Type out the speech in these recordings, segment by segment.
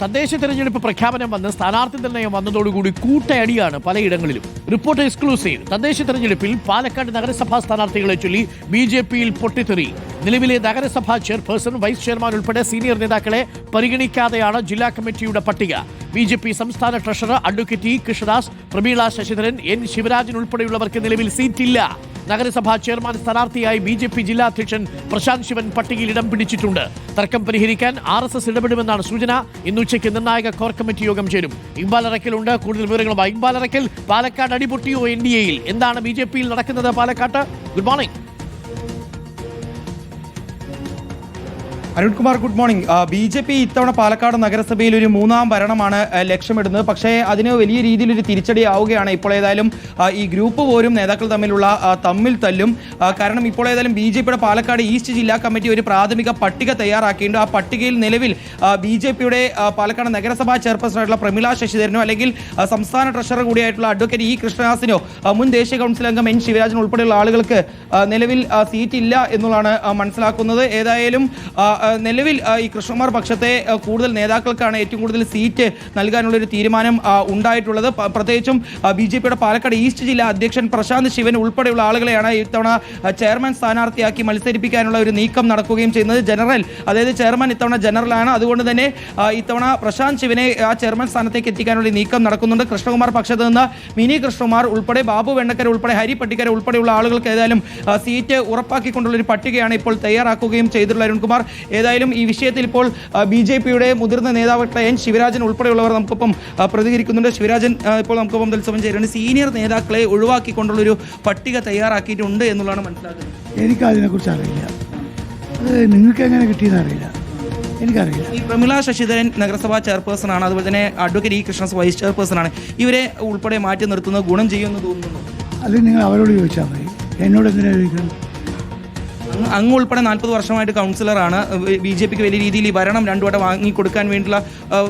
തദ്ദേശ തെരഞ്ഞെടുപ്പ് പ്രഖ്യാപനം വന്ന് സ്ഥാനാർത്ഥി നിർണയം വന്നതോടുകൂടി കൂട്ടയടിയാണ് പലയിടങ്ങളിലും. Report exclusive. തദ്ദേശ തെരഞ്ഞെടുപ്പിൽ പാലക്കാട് നഗരസഭാ സ്ഥാനാർത്ഥികളെ ചൊല്ലി BJP-യിൽ പൊട്ടിത്തെറി. നിലവിലെ നഗരസഭാ ചെയർപേഴ്സൺ, വൈസ് ചെയർമാൻ ഉൾപ്പെടെ സീനിയർ നേതാക്കളെ പരിഗണിക്കാതെയാണ് ജില്ലാ കമ്മിറ്റിയുടെ പട്ടിക. BJP സംസ്ഥാന treasurer advocate E. Krishnadas, Prameela Sasidharan, N. Sivarajan ഉൾപ്പെടെയുള്ളവർക്ക് നിലവിൽ സീറ്റില്ല. നഗരസഭാ ചെയർമാൻ സ്ഥാനാർത്ഥിയായി BJP ജില്ലാ അധ്യക്ഷൻ പ്രശാന്ത് ശിവൻ പട്ടികയിൽ ഇടം പിടിച്ചിട്ടുണ്ട്. തർക്കം പരിഹരിക്കാൻ RSS ഇടപെടുമെന്നാണ് സൂചന. ഇന്നുച്ചയ്ക്ക് നിർണായക കോർ കമ്മിറ്റി യോഗം ചേരും. ഇക്ബാൽ അറക്കലുണ്ട്. കൂടുതൽ വിവരങ്ങളുമായി ഇക്ബാൽ അറക്കൽ. പാലക്കാട് അടിപൊട്ടിയോ NDA-യിൽ? എന്താണ് BJP-യിൽ നടക്കുന്നത് പാലക്കാട്ട്? Good morning. Arunkumar, good morning. BJP ഇത്തവണ പാലക്കാട് നഗരസഭയിൽ ഒരു മൂന്നാം ഭരണമാണ് ലക്ഷ്യമിടുന്നത്. പക്ഷേ അതിന് വലിയ രീതിയിലൊരു തിരിച്ചടി ആവുകയാണ്. ഇപ്പോൾ ഏതായാലും ഈ ഗ്രൂപ്പ് പോരും നേതാക്കൾ തമ്മിലുള്ള തമ്മിൽ തല്ലും. കാരണം ഇപ്പോൾ ഏതായാലും BJP-യുടെ പാലക്കാട് ഈസ്റ്റ് ജില്ലാ കമ്മിറ്റി ഒരു പ്രാഥമിക പട്ടിക തയ്യാറാക്കിയിട്ടുണ്ട്. ആ പട്ടികയിൽ നിലവിൽ BJP-യുടെ പാലക്കാട് നഗരസഭാ ചെയർപേഴ്സണായിട്ടുള്ള പ്രമീള ശശിധരനോ അല്ലെങ്കിൽ സംസ്ഥാന ട്രഷറർ കൂടിയായിട്ടുള്ള അഡ്വക്കേറ്റ് E. കൃഷ്ണദാസിനോ മുൻ ദേശീയ കൗൺസിൽ അംഗം N. ശിവരാജൻ ഉൾപ്പെടെയുള്ള ആളുകൾക്ക് നിലവിൽ സീറ്റില്ല എന്നുള്ളതാണ് മനസ്സിലാക്കുന്നത്. ഏതായാലും നിലവിൽ ഈ കൃഷ്ണകുമാർ പക്ഷത്തെ കൂടുതൽ നേതാക്കൾക്കാണ് ഏറ്റവും കൂടുതൽ സീറ്റ് നൽകാനുള്ളൊരു തീരുമാനം ഉണ്ടായിട്ടുള്ളത്. പ്രത്യേകിച്ചും BJP-യുടെ പാലക്കാട് ഈസ്റ്റ് ജില്ലാ അധ്യക്ഷൻ പ്രശാന്ത് ശിവൻ ഉൾപ്പെടെയുള്ള ആളുകളെയാണ് ഇത്തവണ ചെയർമാൻ സ്ഥാനാർത്ഥിയാക്കി മത്സരിപ്പിക്കാനുള്ള ഒരു നീക്കം നടക്കുകയും ചെയ്യുന്നത്. ജനറൽ, അതായത് ചെയർമാൻ ഇത്തവണ ജനറലാണ്. അതുകൊണ്ട് തന്നെ ഇത്തവണ പ്രശാന്ത് ശിവനെ ആ ചെയർമാൻ സ്ഥാനത്തേക്ക് എത്തിക്കാനുള്ള നീക്കം നടക്കുന്നുണ്ട്. കൃഷ്ണകുമാർ പക്ഷത്ത് നിന്ന് മിനി കൃഷ്ണകുമാർ ഉൾപ്പെടെ ബാബു വെണ്ണക്കര ഉൾപ്പെടെ ഹരി പട്ടിക്കര ഉൾപ്പെടെയുള്ള ആളുകൾക്ക് ഏതായാലും സീറ്റ് ഉറപ്പാക്കിക്കൊണ്ടുള്ളൊരു പട്ടികയാണ് ഇപ്പോൾ തയ്യാറാക്കുകയും ചെയ്തിട്ടുള്ള അരുൺകുമാർ. ഏതായാലും ഈ വിഷയത്തിൽ ഇപ്പോൾ BJP-യുടെ മുതിർന്ന നേതാവായിട്ടുള്ള N. ശിവരാജൻ ഉൾപ്പെടെയുള്ളവർ നമുക്കൊപ്പം പ്രതികരിക്കുന്നുണ്ട്. ശിവരാജൻ ഇപ്പോൾ നമുക്കൊപ്പം തത്സമയം ചേരുന്നുണ്ട്. സീനിയർ നേതാക്കളെ ഒഴിവാക്കിക്കൊണ്ടുള്ളൊരു പട്ടിക തയ്യാറാക്കിയിട്ടുണ്ട് എന്നുള്ളതാണ് മനസ്സിലാക്കുന്നത്. എനിക്ക് അതിനെക്കുറിച്ച് അറിയില്ല. അത് നിങ്ങൾക്ക് എങ്ങനെ കിട്ടിയെന്ന് അറിയില്ല, എനിക്കറിയില്ല. ഈ പ്രമീള ശശിധരൻ നഗരസഭാ ചെയർപേഴ്സൺ ആണ്. അതുപോലെ തന്നെ advocate E. Krishnadas vice chairperson ആണ്. ഇവരെ ഉൾപ്പെടെ മാറ്റി നിർത്തുന്നത് ഗുണം ചെയ്യുമെന്ന് തോന്നുന്നു. അത് നിങ്ങൾ അവരോട് ചോദിച്ചാൽ മതി, എന്നോട് എന്തിനാ ചോദിക്കണം? അങ്ങ് ഉൾപ്പെടെ 40 വർഷമായിട്ട് കൗൺസിലറാണ്. BJP-ക്ക് വലിയ രീതിയിൽ ഈ ഭരണം രണ്ടുവട്ടം വാങ്ങിക്കൊടുക്കാൻ വേണ്ടിയുള്ള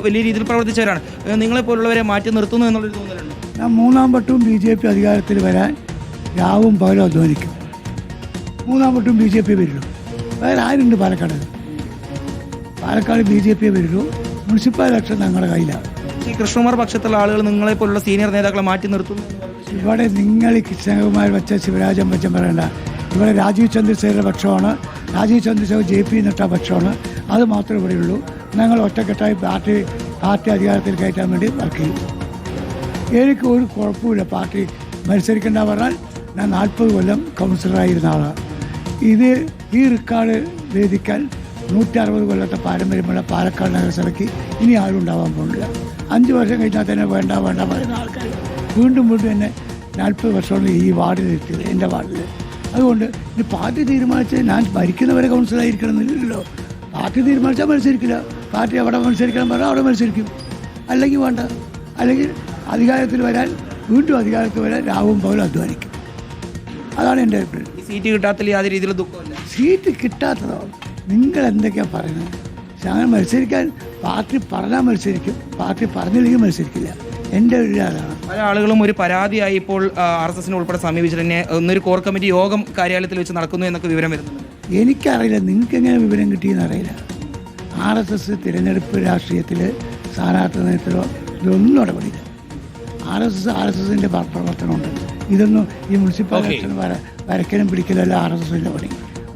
വലിയ രീതിയിൽ പ്രവർത്തിച്ചവരാണ്. നിങ്ങളെപ്പോലുള്ളവരെ മാറ്റി നിർത്തുന്നു എന്നുള്ളൊരു തോന്നലുണ്ട്. ഞാൻ മൂന്നാം വട്ടവും BJP അധികാരത്തിൽ വരാൻ രാവും പകലും അധ്വാനിക്കും. മൂന്നാം വട്ടവും BJP വരുള്ളൂ. വേറെ ആരുണ്ട് പാലക്കാട്? പാലക്കാട് BJP വരുള്ളൂ. മുനിസിപ്പൽ ഇലക്ഷൻ ഞങ്ങളുടെ കയ്യിലാണ്. ഈ കൃഷ്ണകുമാർ പക്ഷത്തുള്ള ആളുകൾ നിങ്ങളെപ്പോലുള്ള സീനിയർ നേതാക്കളെ മാറ്റി നിർത്തുന്നു. ഇവിടെ നിങ്ങൾ കൃഷ്ണകുമാർ വെച്ച ശിവരാജൻ വെച്ച പറയണ്ട. ഇവിടെ രാജീവ് ചന്ദ്രശേഖരുടെ പക്ഷമാണ്. രാജീവ് ചന്ദ്രശേഖർ JP നിട്ട പക്ഷമാണ്. അത് മാത്രമേ ഇവിടെയുള്ളൂ. ഞങ്ങൾ ഒറ്റക്കെട്ടായി പാർട്ടി അധികാരത്തിൽ കയറ്റാൻ വേണ്ടി വർക്ക് ചെയ്യും. എനിക്ക് ഒരു കുഴപ്പമില്ല. പാർട്ടി മത്സരിക്കേണ്ട പറഞ്ഞാൽ ഞാൻ 40 കൊല്ലം കൗൺസിലറായിരുന്ന ആളാണ്. ഈ റെക്കോർഡ് വേദിക്കാൻ 160 കൊല്ലത്തെ പാരമ്പര്യമുള്ള പാലക്കാട് നഗരസഭയ്ക്ക് ഇനി ആരും ഉണ്ടാവാൻ പോകുന്നില്ല. 5 വർഷം കഴിഞ്ഞാൽ തന്നെ വേണ്ട പറയുന്ന ആൾക്കാർ വീണ്ടും എന്നെ 40 വർഷമാണ് ഈ വാർഡിൽ എത്തിയത്, എൻ്റെ വാർഡിൽ. അതുകൊണ്ട് ഈ പാർട്ടി തീരുമാനിച്ച് ഞാൻ ഭരിക്കുന്നവരെ കൗൺസിലായിരിക്കണമെന്നില്ലല്ലോ. പാർട്ടി തീരുമാനിച്ചാൽ മത്സരിക്കില്ല. പാർട്ടി എവിടെ മത്സരിക്കണം പറഞ്ഞാൽ അവിടെ മത്സരിക്കും. അല്ലെങ്കിൽ വേണ്ട. അല്ലെങ്കിൽ അധികാരത്തിൽ വരാൻ രാവും പകലും അധ്വാനിക്കും. അതാണ് എൻ്റെ അഭിപ്രായം. സീറ്റ് കിട്ടാത്ത യാതൊരു രീതിയിലുള്ള ദുഃഖമില്ല. സീറ്റ് കിട്ടാത്തതോ നിങ്ങൾ എന്തൊക്കെയാണ് പറയുന്നത്? അങ്ങനെ മത്സരിക്കാൻ പാർട്ടി പറഞ്ഞാൽ മത്സരിക്കും, പാർട്ടി പറഞ്ഞില്ലെങ്കിൽ മത്സരിക്കില്ല. എൻ്റെ ഒരു അതാണ്. പല ആളുകളും ഒരു പരാതിയായി ഇപ്പോൾ RSS-നെ ഉൾപ്പെടെ സമീപിച്ചിട്ട് തന്നെ ഒന്നൊരു കോർ കമ്മിറ്റി യോഗം കാര്യാലയത്തിൽ വെച്ച് നടക്കുന്നു എന്നൊക്കെ വിവരം വരുന്നുണ്ട്. എനിക്കറിയില്ല, നിങ്ങൾക്ക് എങ്ങനെ വിവരം കിട്ടിയെന്ന് അറിയില്ല. RSS തിരഞ്ഞെടുപ്പ് രാഷ്ട്രീയത്തിൽ സ്ഥാനാർത്ഥി നേതൃത്വത്തിലോ ഇതൊന്നും ഇടപെടില്ല. RSS-ന്റെ പ്രവർത്തനമുണ്ട്. ഇതൊന്നും ഈ മുനിസിപ്പൽ ഇലക്ഷൻ വരയ്ക്കലും പിടിക്കലല്ല RSS-ന്റെ പണി.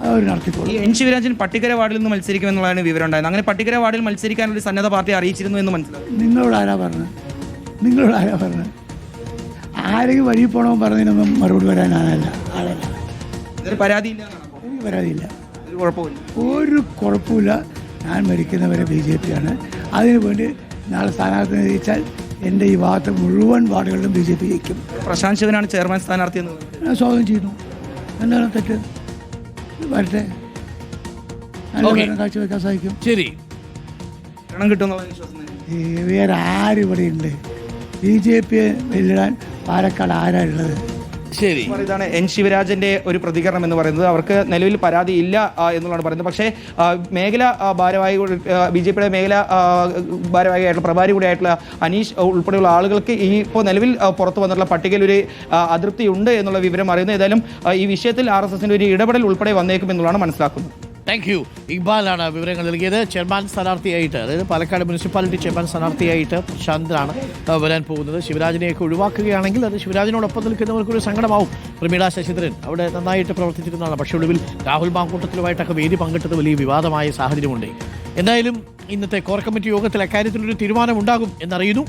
അവർ നടത്തിക്കോളും. N. ശിവരാജൻ പട്ടിക്കര വാർഡിൽ നിന്ന് മത്സരിക്കുമെന്നുള്ളതാണ് വിവരം ഉണ്ടായത്. അങ്ങനെ പട്ടിക്കര വാർഡിൽ മത്സരിക്കാനൊരു സന്നദ്ധ പാർട്ടി അറിയിച്ചിരുന്നു എന്ന് മനസ്സിലാവും. നിങ്ങളോട് ആരാ പറഞ്ഞത്? ആരെങ്കിലും വഴി പോകണമെന്ന് പറഞ്ഞതിനൊന്നും മറുപടി വരാനല്ല ആളല്ല. എനിക്ക് പരാതിയില്ല. ഒരു കുഴപ്പമില്ല. ഞാൻ മരിക്കുന്നവരെ BJP ആണ്. അതിനു വേണ്ടി നാളെ സ്ഥാനാർത്ഥി ജയിച്ചാൽ എൻ്റെ ഈ ഭാഗത്ത് മുഴുവൻ വാർഡുകളിലും BJP ജയിക്കും. പ്രശാന്ത് ശിവനാണ് ചെയർമാൻ സ്ഥാനാർത്ഥി എന്ന് ഞാൻ സ്വാഗതം ചെയ്യുന്നു. എന്താണ് തെറ്റ്? വരട്ടെ, നല്ല കാഴ്ചവെക്കാൻ സാധിക്കും. ശരി, കിട്ടുമെന്നുള്ള വിശ്വാസം വേറെ ആരിവിടെ ഉണ്ട്? BJP വെല്ലിടാൻ പാലക്കാട് ആരാളുള്ളത്? ശരി, ഇതാണ് N. ശിവരാജന്റെ ഒരു പ്രതികരണം എന്ന് പറയുന്നത്. അവർക്ക് നിലവിൽ പരാതി ഇല്ല എന്നുള്ളതാണ് പറയുന്നത്. പക്ഷേ മേഖല ഭാരവാഹി BJP-യുടെ മേഖല ഭാരവാഹിയായിട്ടുള്ള പ്രഭാരി കൂടിയായിട്ടുള്ള അനീഷ് ഉൾപ്പെടെയുള്ള ആളുകൾക്ക് ഈ ഇപ്പോൾ നിലവിൽ പുറത്തു വന്നിട്ടുള്ള പട്ടികയിൽ ഒരു അതൃപ്തി ഉണ്ട് എന്നുള്ള വിവരം അറിയുന്നത്. ഏതായാലും ഈ വിഷയത്തിൽ RSS-ന്റെ ഒരു ഇടപെടൽ ഉൾപ്പെടെ വന്നേക്കും എന്നുള്ളതാണ് മനസ്സിലാക്കുന്നത്. Thank you. ഇക്ബാലാണ് വിവരങ്ങൾ നൽകിയത്. ചെയർമാൻ സ്ഥാനാർത്ഥിയായിട്ട്, അതായത് പാലക്കാട് മുനിസിപ്പാലിറ്റി ചെയർമാൻ സ്ഥാനാർത്ഥിയായിട്ട് പ്രശാന്താണ് വരാൻ പോകുന്നത്. ശിവരാജിനെയൊക്കെ ഒഴിവാക്കുകയാണെങ്കിൽ അത് ശിവരാജിനോടൊപ്പം നിൽക്കുന്നവർക്കൊരു സങ്കടമാവും. പ്രമീള ശശിധരൻ അവിടെ നന്നായിട്ട് പ്രവർത്തിച്ചിരുന്നതാണ്. പക്ഷേ ഒടുവിൽ രാഹുൽ മാങ്കൂട്ടത്തിലുമായിട്ടൊക്കെ വേദി പങ്കിട്ടത് വലിയ വിവാദമായ സാഹചര്യമുണ്ട്. എന്തായാലും ഇന്നത്തെ കോർ കമ്മിറ്റി യോഗത്തിൽ അക്കാര്യത്തിലൊരു തീരുമാനമുണ്ടാകും എന്നറിയുന്നു.